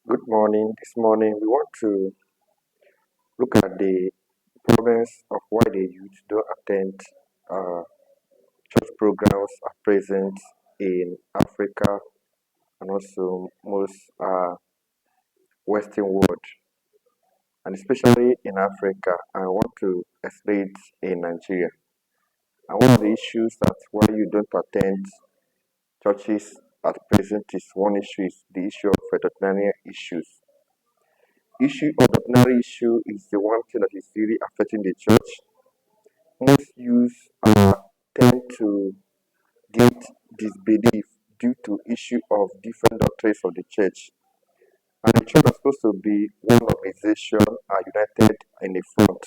Good morning. This morning, we want to look at the problems of why the youth don't attend uh, church programs at present in Africa and also most Western world, and especially in Africa. I want to explain it in Nigeria. And one of the issues that why you don't attend churches at present is one issue is the issue of doctrinal issues. Issue of doctrinal issue is the one thing that is really affecting the church. Most youth tend to get disbelief due to issue of different doctrines of the church. And the church is supposed to be one organization united in the front.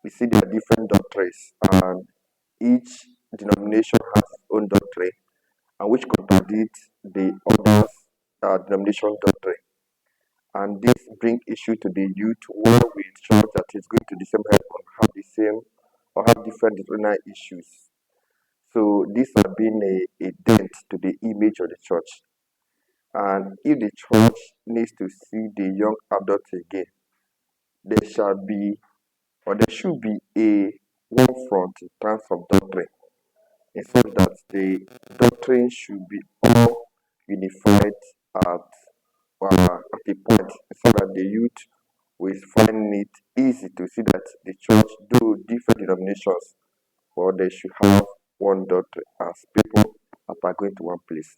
We see there are different doctrines, and each denomination has its own doctrine, and which contradicts the other denomination doctrine. And this bring issue to the youth where we church that is going to the same help on have the same or have different doctrinal issues. So this has been a dent to the image of the church. And if the church needs to see the young adults again, there shall be or there should be a one front in terms of doctrine, in such that the doctrine should be all unified at a point, so that the youth will find it easy to see that the church, though different denominations, but they should have one doctrine as people that are going to one place.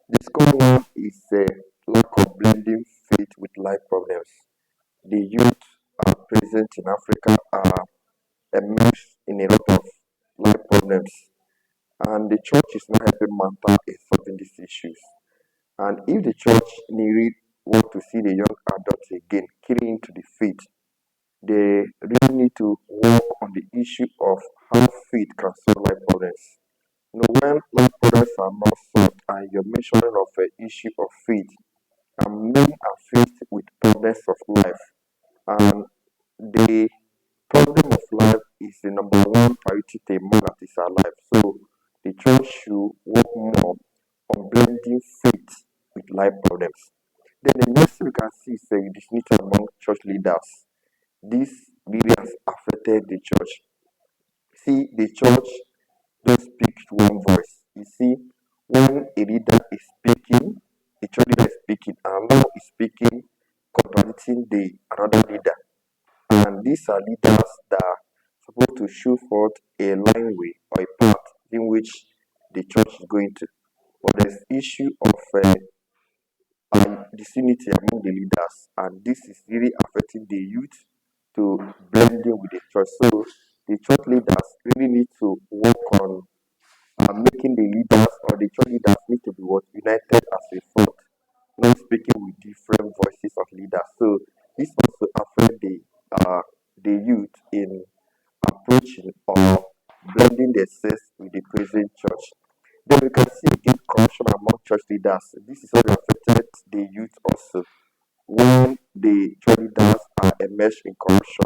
The second one is a lack of blending faith with life problems. The youth are present in Africa are immersed in a lot of life problems, and the church is not helping matter in solving these issues. And if the church really want to see the young adults again keying into the faith, they really need to work on the issue of how faith can solve life problems. When life problems are not solved and you're mentioning of an issue of faith, and men are faced with problems of life, and the problem of life is the number one priority to a man that is alive. So the church should work more on blending faith with life problems. Then the next thing we can see is a disunity among church leaders. This really has affected the church. See, the church don't speak with one voice. You see, when a leader is speaking, the church leader is speaking, and another is speaking, contradicting the another leader. And these are leaders that are supposed to show forth a line way or a path in which the church is going to. But there's issue of disunity among the leaders, and this is really affecting the youth to blend in with the church. So the church leaders really need to work on making the leaders or the church leaders need to be what united as a front, not speaking with different voices of leaders. So this also affect the youth in approaching or blending themselves with the present church. Then we can see again corruption among church leaders. This is what affected the youth also when the church leaders are immersed in corruption.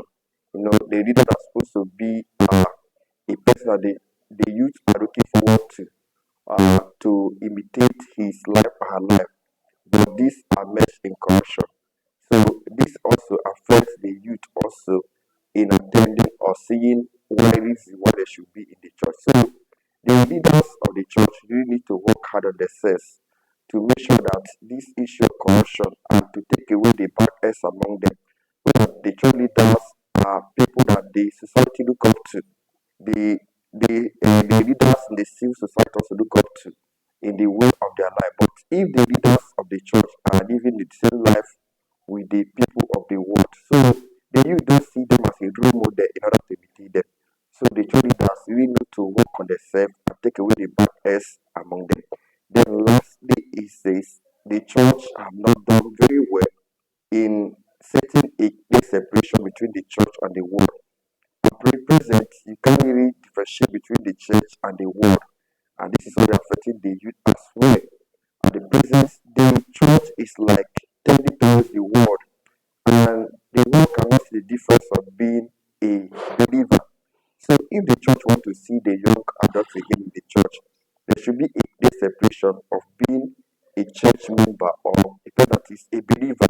The leader are supposed to be a person that the youth are looking forward to imitate his life or her life, but these are meshed in corruption. So this also affects the youth also in attending or seeing why this is what they should be in the church. So the leaders of the church really need to work hard on themselves to make sure that this issue of corruption and to take away the bad eggs among them. When the church leaders are people that the society look up to, the leaders in the civil society also look up to in the way of their life. But if the leaders of the church are living the same life with the people of the world, so then you don't see them as a role model in order to imitate them. So the church leaders really need to work on themselves and take away the bad eggs among them. Then lastly is this the church have not done very well in setting a separation between the church and the world. At present, you can't really differentiate between the church and the world, and this is what affecting the youth as well. At the present, the church is like tending towards the world, and the world cannot see the difference of being a believer. So, if the church want to see the young adults again in the church, there should be a clear separation of being a church member or a person that is a believer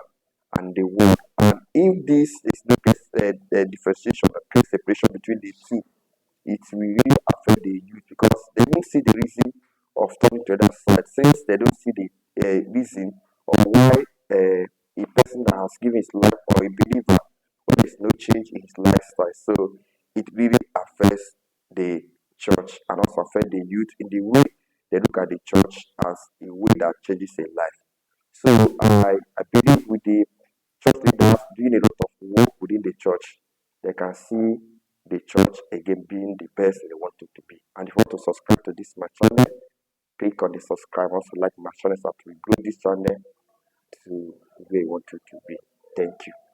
the world. And if this is no differentiation or clear separation between the two, it will really affect the youth because they don't see the reason of turning to the other side since they don't see the reason of why a person that has given his life or a believer when there's no change in his lifestyle. So it really affects the church and also affect the youth in the way they look at the church as a way that changes a life. So I believe with the church leaders doing a lot of work within the church, they can see the church again being the best they want it to be. And if you want to subscribe to this my channel, click on the subscribe. Also like my channel so that we grow this channel to where we want it to be. Thank you.